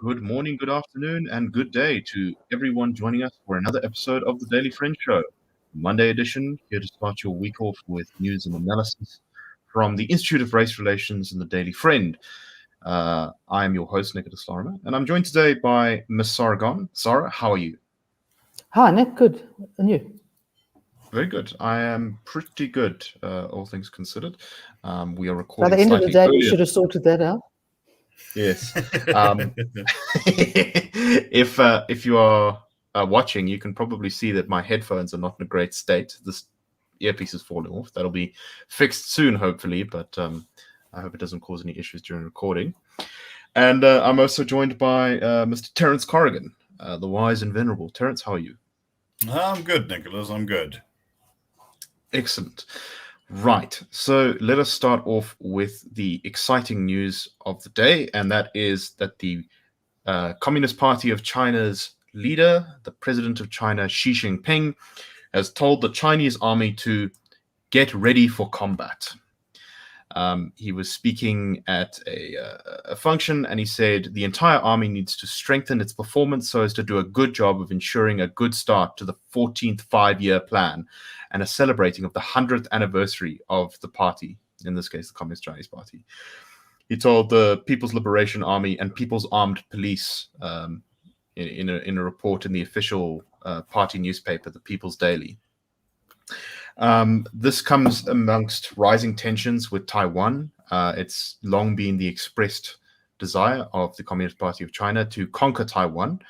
Good morning, good afternoon, and good day to everyone joining us for another episode of the Daily Friend Show, Monday edition, here to start your week off with news and analysis from the Institute of Race Relations and the Daily Friend. I am your host, Nicholas Lorimer, and I'm joined today by Miss Sara. Sara, how are you? Hi, Nick. Good. And you? Very good. I am pretty good, all things considered. We are By recording the end of the slightly day, we earlier. should have sorted that out. Yes. If you are watching, you can probably see that my headphones are not in a great state. This earpiece is falling off. That'll be fixed soon, hopefully, but I hope it doesn't cause any issues during recording. And I'm also joined by Mr. Terence Corrigan, the wise and venerable. Terence, how are you? I'm good, Nicholas. I'm good. Excellent. Right. So let us start off with the exciting news of the day, and that is that the Communist Party of China's leader, the president of China, Xi Jinping, has told the Chinese army to get ready for combat. He was speaking at a function, and he said the entire army needs to strengthen its performance so as to do a good job of ensuring a good start to the 14th five-year plan and a celebrating of the 100th anniversary of the party, in this case, the Communist Chinese Party. He told the People's Liberation Army and People's Armed Police in a report in the official party newspaper, the People's Daily. This comes amongst rising tensions with Taiwan. It's long been the expressed desire of the Communist Party of China to conquer Taiwan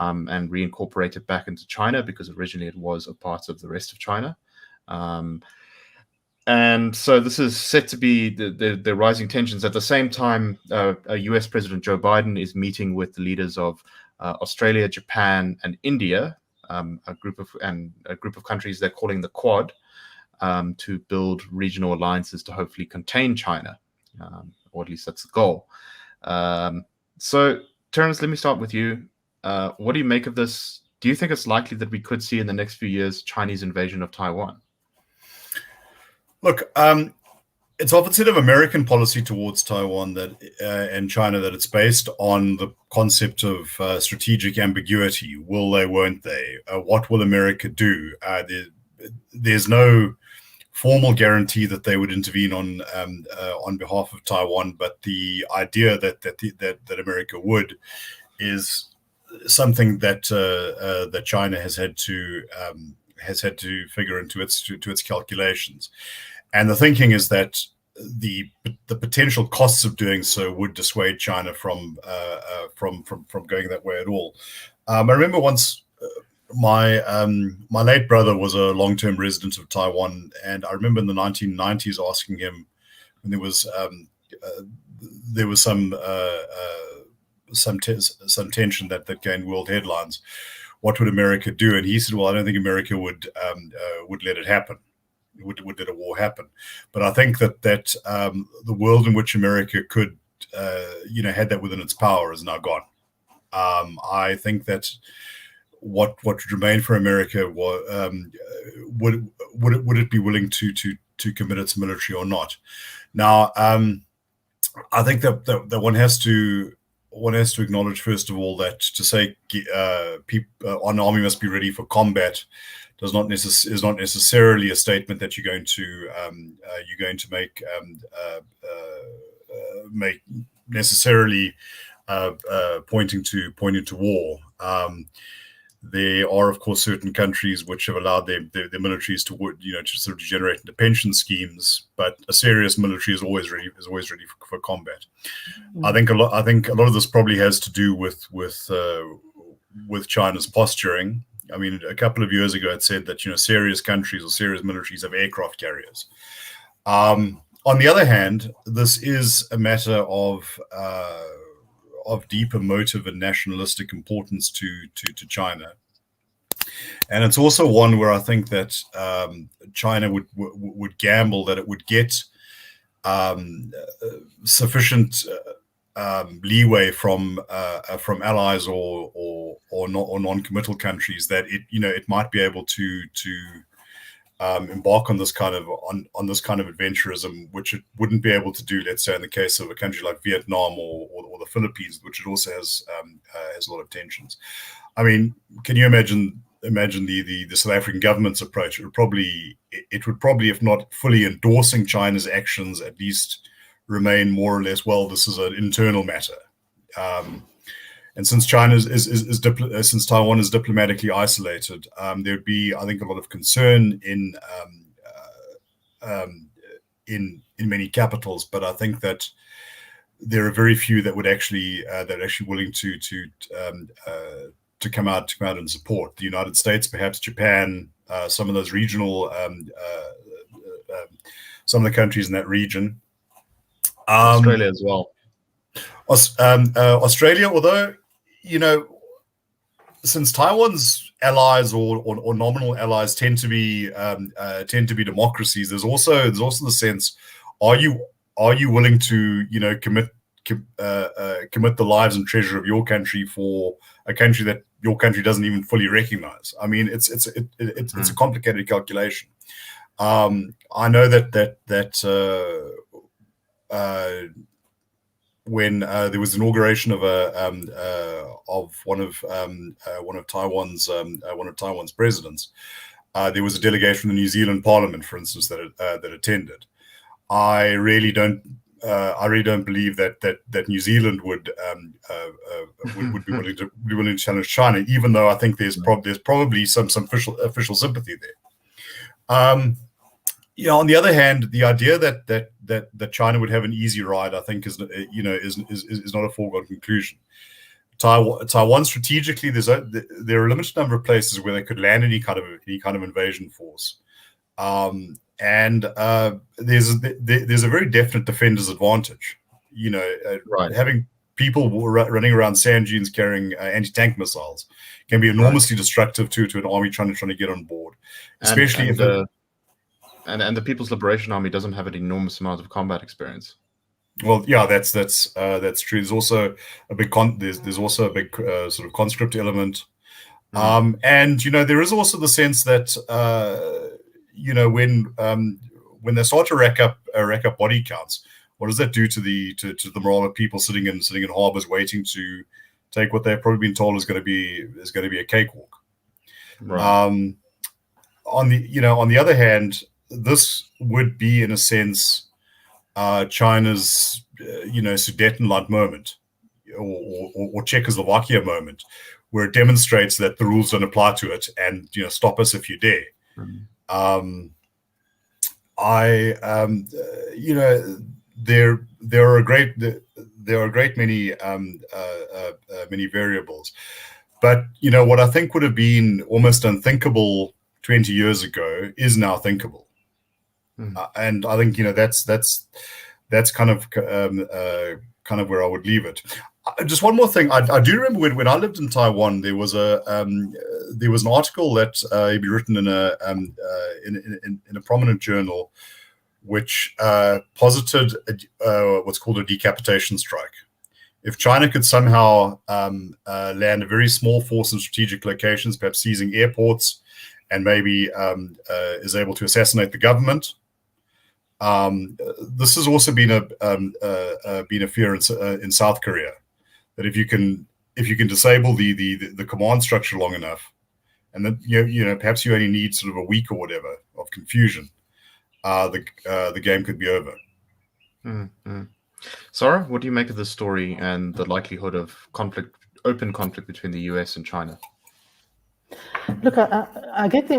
and reincorporate it back into China, because originally it was a part of the rest of China. And so this is set to be the rising tensions. At the same time, US President Joe Biden is meeting with the leaders of Australia, Japan, and India, a group of countries they're calling the Quad, to build regional alliances to hopefully contain China, or at least that's the goal. So, Terence, let me start with you. What do you make of this? Do you think it's likely that we could see in the next few years Chinese invasion of Taiwan? Look, it's often said of American policy towards Taiwan and China that it's based on the concept of strategic ambiguity. Will they, won't they? What will America do? There's no formal guarantee that they would intervene on behalf of Taiwan, but the idea that America would is something that that China has had to figure into its calculations. And the thinking is that the potential costs of doing so would dissuade China from going that way at all. I remember once my late brother was a long-term resident of Taiwan, and I remember in the 1990s asking him when there was some tension that gained world headlines, what would America do? And he said, well, I don't think America would let it happen. Would let a war happen. But I think that the world in which America could had that within its power is now gone. I think that what would remain for America would it be willing to commit its military or not? Now, I think that one has to acknowledge, first of all, that to say an army must be ready for combat is not necessarily a statement that you're going to make necessarily pointing to war. There are, of course, certain countries which have allowed their militaries to sort of generate into pension schemes, but a serious military is always ready for combat. Mm-hmm. I think a lot of this probably has to do with China's posturing. I mean, a couple of years ago, it said that serious countries or serious militaries have aircraft carriers. On the other hand, this is a matter of deeper motive and nationalistic importance to China, and it's also one where I think that China would gamble that it would get sufficient leeway from allies or non-committal countries that it might be able to embark on this kind of adventurism, which it wouldn't be able to do, let's say, in the case of a country like Vietnam or or the Philippines, which it also has a lot of tensions. I mean, can you imagine the South African government's approach? It would probably, if not fully endorsing China's actions, at least remain more or less, well, this is an internal matter. And since since Taiwan is diplomatically isolated, there would be, I think, a lot of concern in many capitals. But I think that there are very few that would actually willing to come out and support. The United States, perhaps Japan, some of those regional, some of the countries in that region. Australia as well. Australia, although, since Taiwan's allies or nominal allies tend to be democracies, there's also the sense: are you willing to commit the lives and treasure of your country for a country that your country doesn't even fully recognize? I mean, it's a complicated calculation. I know that when there was inauguration of one of Taiwan's presidents, there was a delegation from the New Zealand Parliament, for instance, that attended. I really don't believe that New Zealand would be willing to challenge China, even though I think there's probably some official sympathy there. On the other hand, the idea that China would have an easy ride, I think, is not a foregone conclusion. Taiwan strategically, there are a limited number of places where they could land any kind of invasion force, and there's a very definite defender's advantage. Right. Having people running around sand dunes carrying anti-tank missiles can be enormously destructive to an army trying to get on board, especially and the People's Liberation Army doesn't have an enormous amount of combat experience. Well, yeah, that's true. There's also a big sort of conscript element, and there is also the sense that when they start to rack up body counts, what does that do to the morale of people sitting in harbors waiting to take what they've probably been told is going to be a cakewalk? Right. On the other hand, this would be, in a sense, China's Sudetenland moment, or Czechoslovakia moment, where it demonstrates that the rules don't apply to it, and stop us if you dare. There are a great many many variables, but what I think would have been almost unthinkable 20 years ago is now thinkable. And I think that's kind of where I would leave it. Just one more thing. I do remember when I lived in Taiwan, there was an article that had been written in a prominent journal, which posited what's called a decapitation strike. If China could somehow land a very small force in strategic locations, perhaps seizing airports, and maybe is able to assassinate the government. This has also been a fear in South Korea, that if you can disable the command structure long enough, and then perhaps you only need sort of a week or whatever of confusion, the game could be over. Mm-hmm. Sara, what do you make of this story and the likelihood of open conflict between the US and China? Look, I get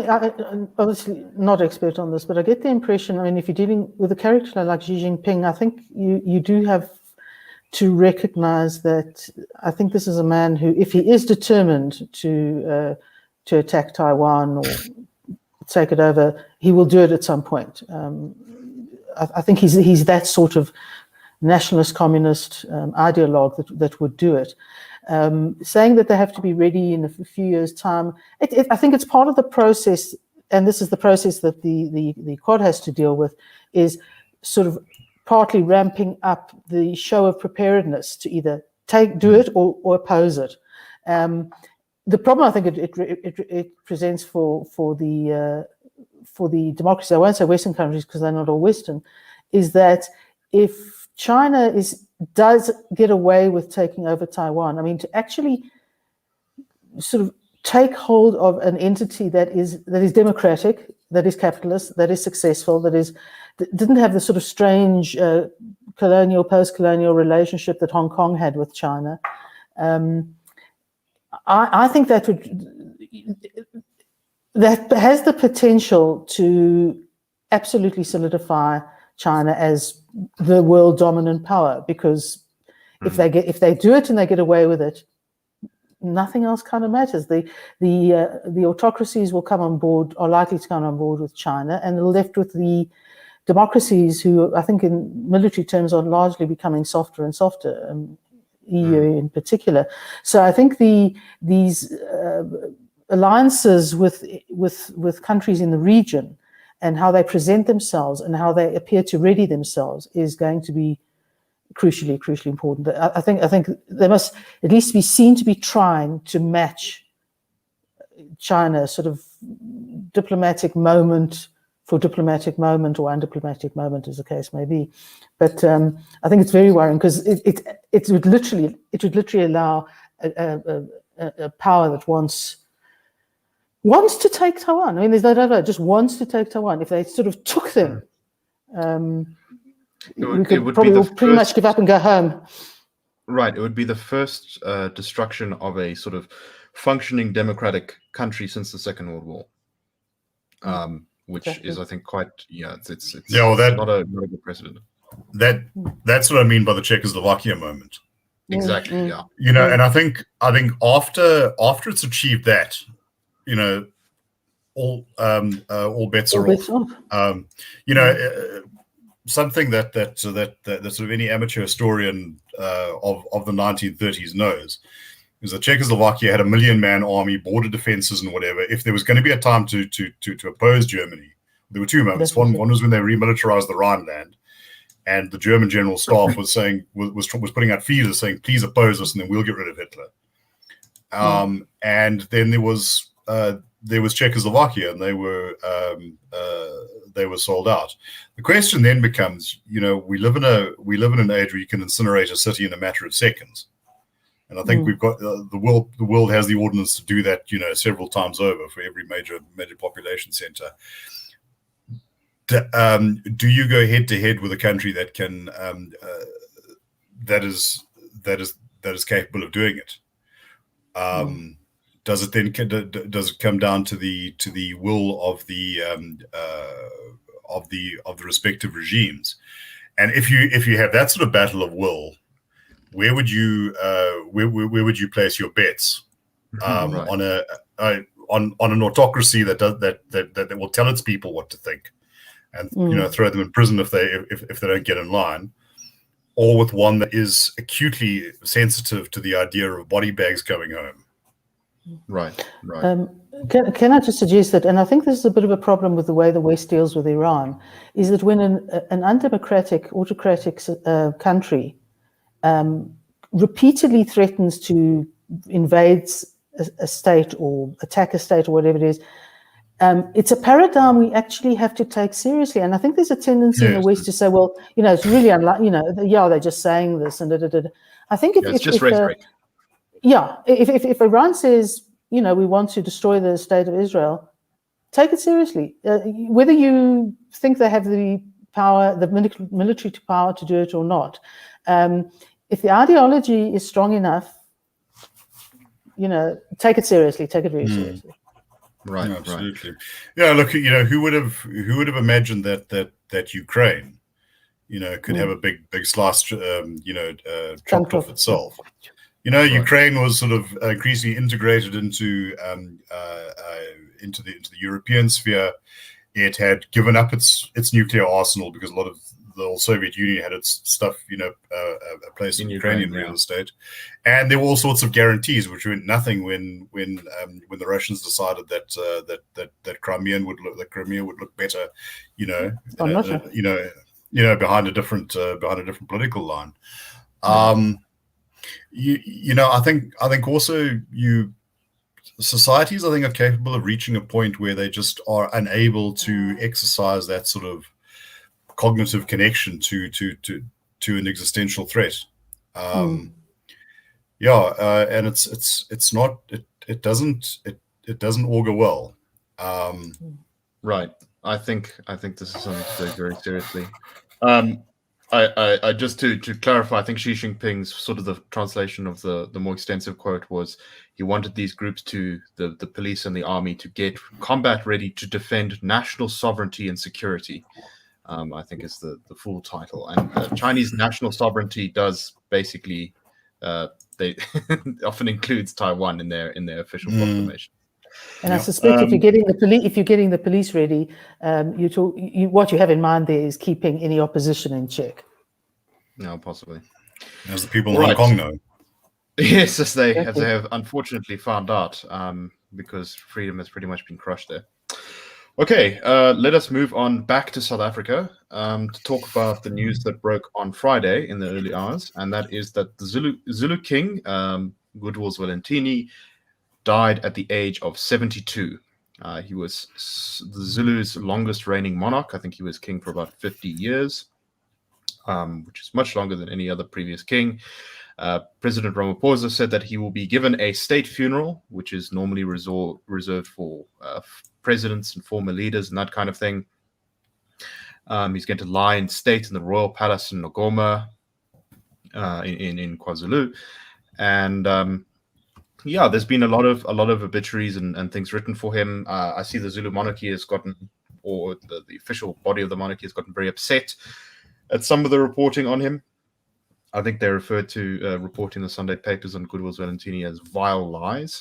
obviously not expert on this, but I get the impression, I mean, if you're dealing with a character like Xi Jinping, I think you do have to recognize that I think this is a man who, if he is determined to attack Taiwan or take it over, he will do it at some point. I think he's that sort of nationalist communist ideologue that would do it. Saying that they have to be ready in a few years' time, I think it's part of the process, and this is the process that the Quad has to deal with, is sort of partly ramping up the show of preparedness to either do it or oppose it. The problem I think it presents for the democracy, I won't say Western countries because they're not all Western, is that if China does get away with taking over Taiwan. I mean, to actually sort of take hold of an entity that is democratic, that is capitalist, that is successful, that didn't have the sort of strange colonial, post-colonial relationship that Hong Kong had with China. I think that has the potential to absolutely solidify China as the world dominant power, because if they do it and they get away with it, nothing else kind of matters. The autocracies will come on board, are likely to come on board with China, and they're left with the democracies who, I think in military terms, are largely becoming softer and softer, EU in particular. So I think these alliances with countries in the region and how they present themselves and how they appear to ready themselves is going to be crucially important. I think they must at least be seen to be trying to match China, sort of diplomatic moment for diplomatic moment, or undiplomatic moment, as the case may be. But I think it's very worrying, because it would literally allow a power that wants to take Taiwan. I mean, there's no doubt about it, just wants to take Taiwan. If they sort of took them, we could probably all pretty much give up and go home. Right. It would be the first destruction of a sort of functioning democratic country since the Second World War, which is, I think, quite, it's not a good precedent. That's what I mean by the Czechoslovakia moment. Exactly. Yeah. And I think after it's achieved that, all bets are off. Something that sort of any amateur historian of the 1930s knows is that Czechoslovakia had a 1 million-man army, border defenses, and whatever. If there was going to be a time to oppose Germany, there were two moments. One was when they remilitarized the Rhineland, and the German general staff was saying was putting out feelers saying, "Please oppose us, and then we'll get rid of Hitler." And then there was Czechoslovakia, and they were sold out. The question then becomes, we live in an age where you can incinerate a city in a matter of seconds, and I think we've got the world has the ordinance to do that, several times over for every major population center. Do you go head to head with a country that can that is capable of doing it? Does it come down to the will of the respective regimes? And if you have that sort of battle of will, where would you place your bets on an autocracy that will tell its people what to think, and throw them in prison if they don't get in line, or with one that is acutely sensitive to the idea of body bags going home? Right. Can I just suggest that, and I think this is a bit of a problem with the way the West deals with Iran, is that when an undemocratic, autocratic country repeatedly threatens to invade a state or attack a state or whatever it is, it's a paradigm we actually have to take seriously. And I think there's a tendency in the West to say, well, it's really unlikely, they're just saying this and da. I think it's just rhetoric. If Iran says, we want to destroy the state of Israel, take it seriously. Whether you think they have the power, the military power to do it or not. If the ideology is strong enough, take it seriously. Take it very seriously. Right. Absolutely. Yeah. Look, who would have imagined that Ukraine, could have a big slice, chopped off itself. Ukraine was sort of increasingly integrated into the European sphere. It had given up its nuclear arsenal because a lot of the old Soviet Union had its stuff, placed in Ukrainian real estate, and there were all sorts of guarantees which meant nothing when the Russians decided that Crimea would look better, behind a different political line. I think also societies, I think, are capable of reaching a point where they just are unable to exercise that sort of cognitive connection to to an existential threat. And it's not it doesn't augur well. Right. I think this is something to take very seriously. I just to clarify, I think Xi Jinping's sort of the translation of the more extensive quote was he wanted these groups the police and the army to get combat ready to defend national sovereignty and security. I think is the full title. And Chinese national sovereignty does basically they often includes Taiwan in their official proclamation. And I suspect if you're getting the police ready, what you have in mind there is keeping any opposition in check. No, possibly. As the people in Hong Kong know. Yes, as they have unfortunately found out, because freedom has pretty much been crushed there. Okay, let us move on back to South Africa to talk about the news that broke on Friday in the early hours, and that is that the Zulu King, Goodwill Zwelithini, died at the age of 72. He was the Zulu's longest reigning monarch. I think he was king for about 50 years, which is much longer than any other previous king. President Ramaphosa said that he will be given a state funeral, which is normally reserved for presidents and former leaders and that kind of thing. He's going to lie in state in the Royal Palace in Ngoma in KwaZulu. And there's been a lot of obituaries and things written for him. I see the Zulu monarchy has gotten, or the official body of the monarchy has gotten very upset at some of the reporting on him. I think they referred to reporting the Sunday papers on Goodwill Zwelithini as vile lies.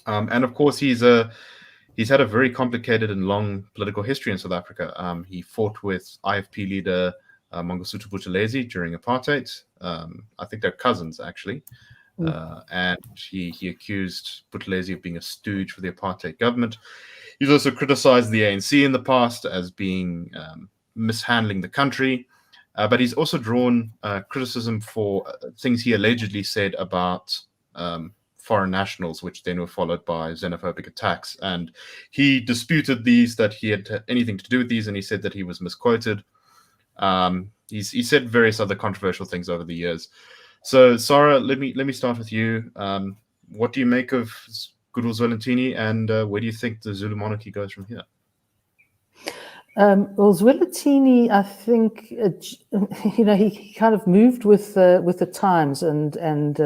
And of course, he's had a very complicated and long political history in South Africa. He fought with IFP leader Mangosuthu Buthelezi during apartheid. I think they're cousins, actually. And he accused Buthelezi of being a stooge for the apartheid government. He's also criticized the ANC in the past as being mishandling the country. But he's also drawn criticism for things he allegedly said about foreign nationals, which then were followed by xenophobic attacks. And he disputed these, that he had anything to do with these, and he said that he was misquoted. He said various other controversial things over the years. So, Sara, let me start with you. What do you make of Goodwill Zwelithini, and where do you think the Zulu monarchy goes from here? Well, Zwelithini, I think, he kind of moved with the times, and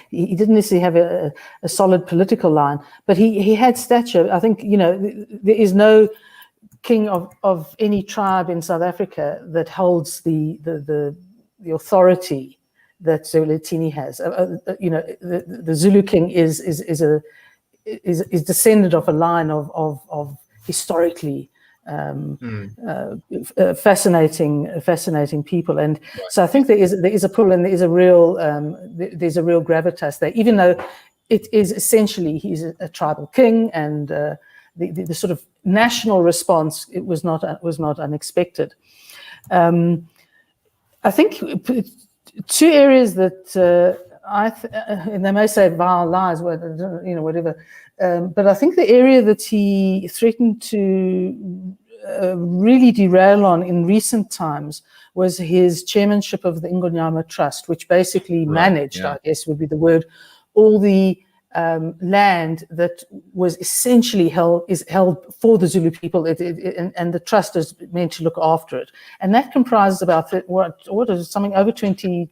he didn't necessarily have a solid political line, but he had stature. I think, there is no king of any tribe in South Africa that holds the authority that Zwelithini has. The Zulu King is descended of a line of historically fascinating people, and so I think there is a pull, and there's a real gravitas there, even though it is essentially he's a tribal king, and the sort of national response was not unexpected. I think two areas that and they may say vile lies, whatever. But I think the area that he threatened to really derail on in recent times was his chairmanship of the Ingonyama Trust, which basically managed, I guess would be the word, all the land that was essentially held for the Zulu people, and the trust is meant to look after it. And that comprises about what is something over 23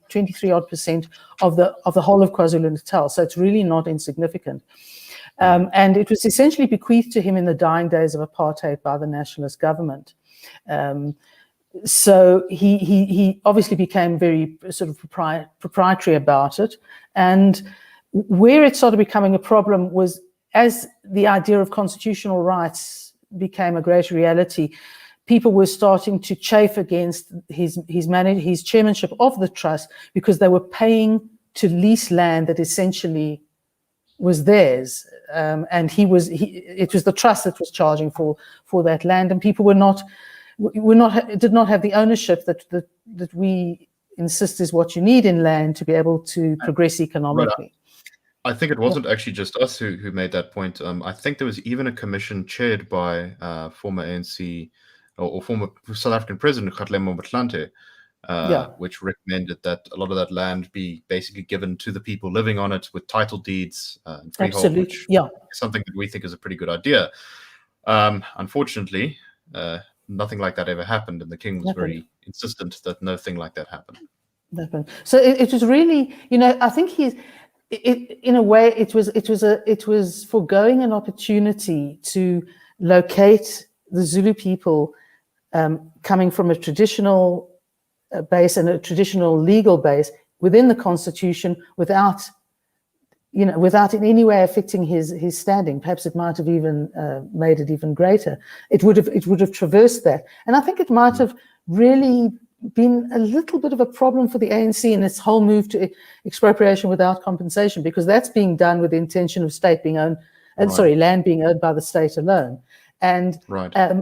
odd % of the whole of KwaZulu-Natal. So it's really not insignificant. And it was essentially bequeathed to him in the dying days of apartheid by the nationalist government. So he obviously became very sort of proprietary about it. And where it started becoming a problem was as the idea of constitutional rights became a greater reality, people were starting to chafe against his chairmanship of the trust, because they were paying to lease land that essentially was theirs, and it was the trust that was charging for that land, and people did not have the ownership that we insist is what you need in land to be able to progress economically. Right. I think it wasn't actually just us who made that point. I think there was even a commission chaired by former ANC or former South African President Kgatlemo Motlanthe, which recommended that a lot of that land be basically given to the people living on it with title deeds and freehold, which is something that we think is a pretty good idea. Unfortunately, nothing like that ever happened, and the king was very insistent that nothing like that happened. So it was really, I think in a way, it was foregoing an opportunity to locate the Zulu people coming from a traditional base and a traditional legal base within the constitution without in any way affecting his standing. Perhaps it might have even made it even greater. It would have traversed that, and I think it might have really been a little bit of a problem for the ANC in its whole move to expropriation without compensation, because that's being done with the intention of state being owned, land being owned by the state alone. And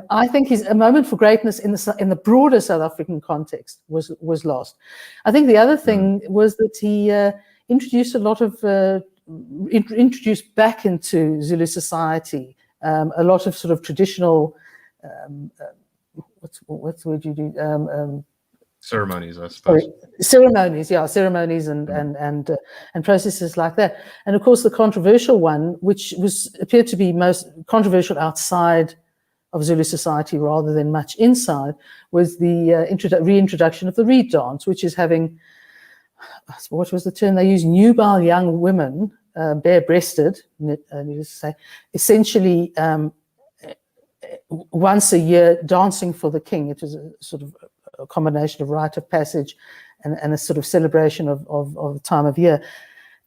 I think a moment for greatness in the broader South African context was lost. I think the other thing was that he introduced a lot of introduced back into Zulu society a lot of sort of traditional what's the word you do ceremonies, I suppose. Ceremonies and processes like that. And of course, the controversial one, which appeared to be most controversial outside of Zulu society rather than much inside, was the reintroduction of the reed dance, which is having, what was the term they used? Nubile young women, bare-breasted, needless to say, essentially once a year dancing for the king. It was a sort of a combination of rite of passage and a sort of celebration of the time of year.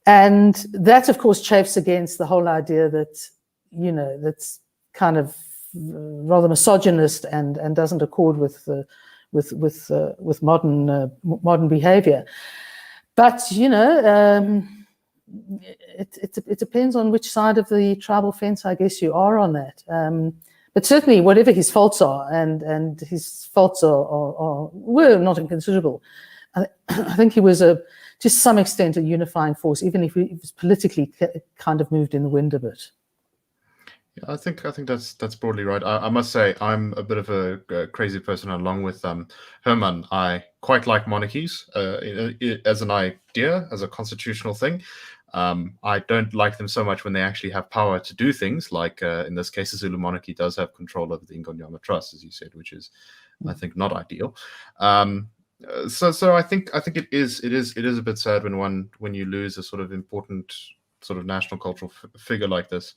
And that, of course, chafes against the whole idea that, that's kind of rather misogynist and doesn't accord with modern behavior. But, it depends on which side of the tribal fence, I guess, you are on that. But certainly, whatever his faults are, and his faults were not inconsiderable, I think he was to some extent a unifying force, even if he was politically kind of moved in the wind a bit. Yeah, I think that's broadly right. I must say I'm a bit of a crazy person. Along with Herman, I quite like monarchies as an idea, as a constitutional thing. I don't like them so much when they actually have power to do things, like in this case, the Zulu monarchy does have control over the Ingonyama Trust, as you said, which is, I think, not ideal. So I think it is a bit sad when you lose a sort of important sort of national cultural figure like this.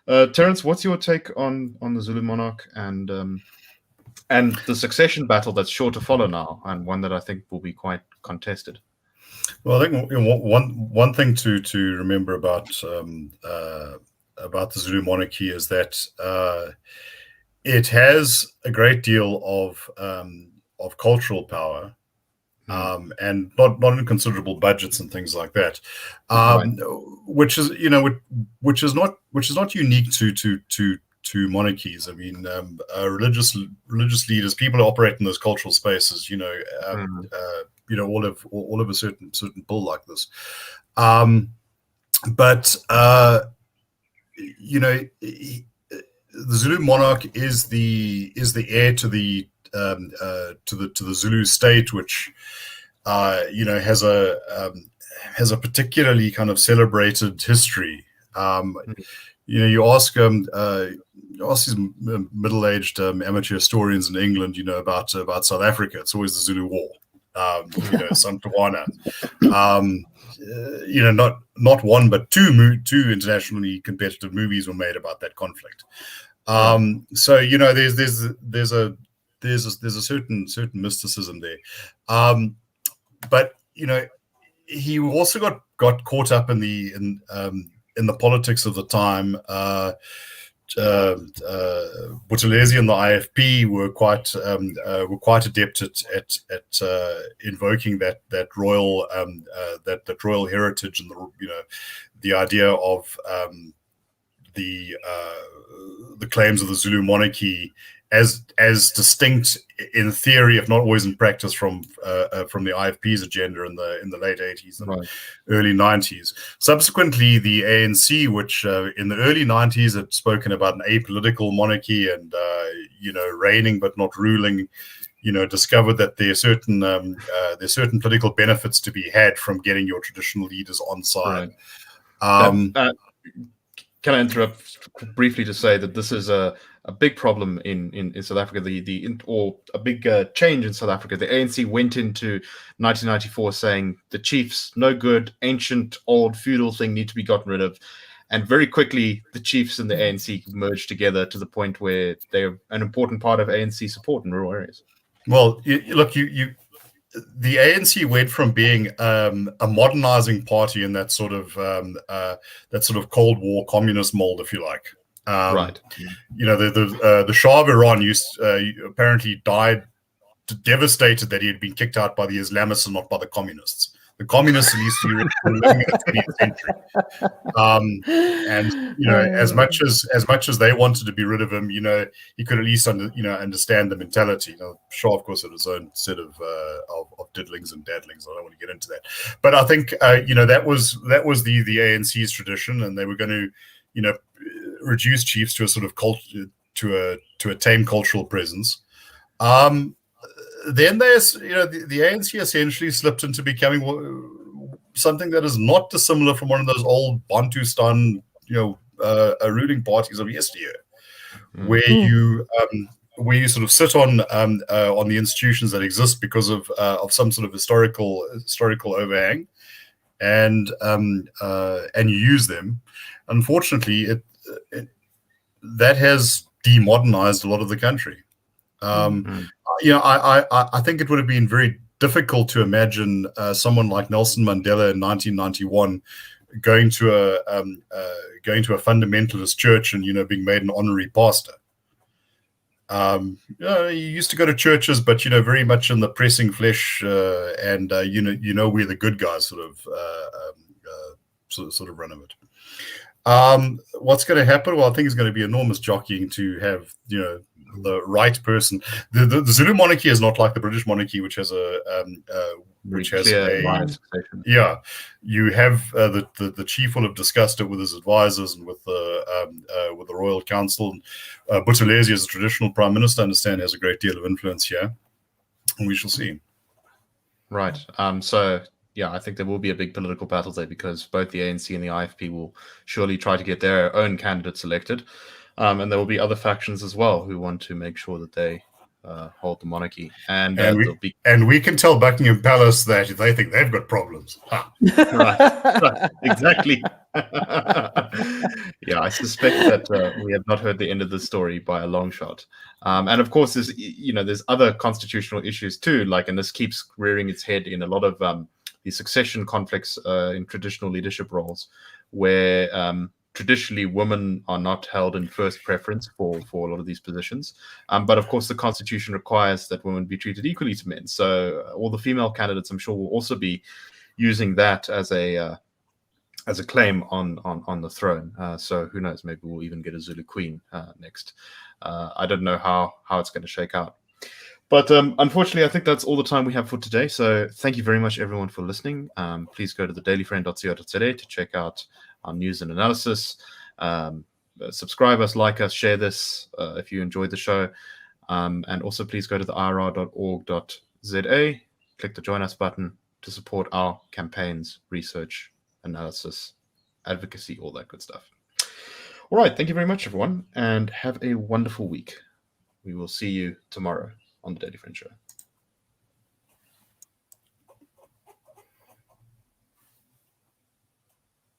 Terence, what's your take on the Zulu monarch and the succession battle that's sure to follow now, and one that I think will be quite contested? Well, I think one thing to remember about the Zulu monarchy is that it has a great deal of cultural power, and not inconsiderable budgets and things like that, which is not unique to monarchies. I mean, religious leaders, people who operate in those cultural spaces, all of a certain pull like this. But the Zulu monarch is the heir to the Zulu state, which has a particularly kind of celebrated history. You ask these middle-aged amateur historians in England, about South Africa. It's always the Zulu War. Some Taiwan. Not one but two internationally competitive movies were made about that conflict. So there's a certain mysticism there, but he also got caught up in the politics of the time. Buthelezi and the IFP were quite adept at invoking that royal heritage and the idea of the claims of the Zulu monarchy as distinct in theory, if not always in practice, from the IFP's agenda in the late 80s and early 90s. Subsequently, the ANC, which in the early 90s had spoken about an apolitical monarchy and reigning but not ruling, discovered that there's certain political benefits to be had from getting your traditional leaders on side. Right. Can I interrupt briefly to say that this is a big problem in South Africa, or a big change in South Africa. The ANC went into 1994 saying the chiefs, no good, ancient, old, feudal thing, need to be gotten rid of. And very quickly, the chiefs and the ANC merged together to the point where they're an important part of ANC support in rural areas. Well, the ANC went from being a modernizing party in that sort of Cold War communist mold, if you like. Right. The Shah of Iran apparently died devastated that he had been kicked out by the Islamists and not by the communists. The communists, at least, were living in the 20th century. As much as they wanted to be rid of him, he could at least understand the mentality. Shah, of course, had his own set of diddlings and daddlings. I don't want to get into that, but I think that was the ANC's tradition, and they were going to reduce chiefs to a sort of culture, to a tame cultural presence. Then there's the ANC essentially slipped into becoming something that is not dissimilar from one of those old Bantustan ruling parties of yesteryear, where you sort of sit on the institutions that exist because of some sort of historical overhang, and you use them. Unfortunately, that has demodernized a lot of the country. I think it would have been very difficult to imagine someone like Nelson Mandela in 1991 going to a fundamentalist church and being made an honorary pastor. He used to go to churches, but very much in the pressing flesh, and we're the good guys sort of run of it. What's going to happen? Well, I think it's going to be enormous jockeying to have the right person. The Zulu monarchy is not like the British monarchy, which has you have the chief will have discussed it with his advisors and with the royal council. Buthelezi, as a traditional prime minister, I understand, has a great deal of influence here, and we shall see. Right. So yeah, I think there will be a big political battle there, because both the ANC and the IFP will surely try to get their own candidates elected. And there will be other factions as well who want to make sure that they hold the monarchy. And we can tell Buckingham Palace that they think they've got problems. Right, exactly. Yeah, I suspect that we have not heard the end of the story by a long shot. And of course, there's other constitutional issues too, and this keeps rearing its head in a lot of the succession conflicts in traditional leadership roles, where traditionally women are not held in first preference for a lot of these positions. But of course, the Constitution requires that women be treated equally to men. So all the female candidates, I'm sure, will also be using that as a claim on the throne. So who knows? Maybe we'll even get a Zulu Queen next. I don't know how it's going to shake out. But unfortunately, I think that's all the time we have for today. So thank you very much, everyone, for listening. Please go to thedailyfriend.co.za to check out our news and analysis. Subscribe us, like us, share this if you enjoyed the show. And also please go to the ir.org.za, click the join us button to support our campaigns, research, analysis, advocacy, all that good stuff. All right. Thank you very much, everyone, and have a wonderful week. We will see you tomorrow on The Daily Friend Show.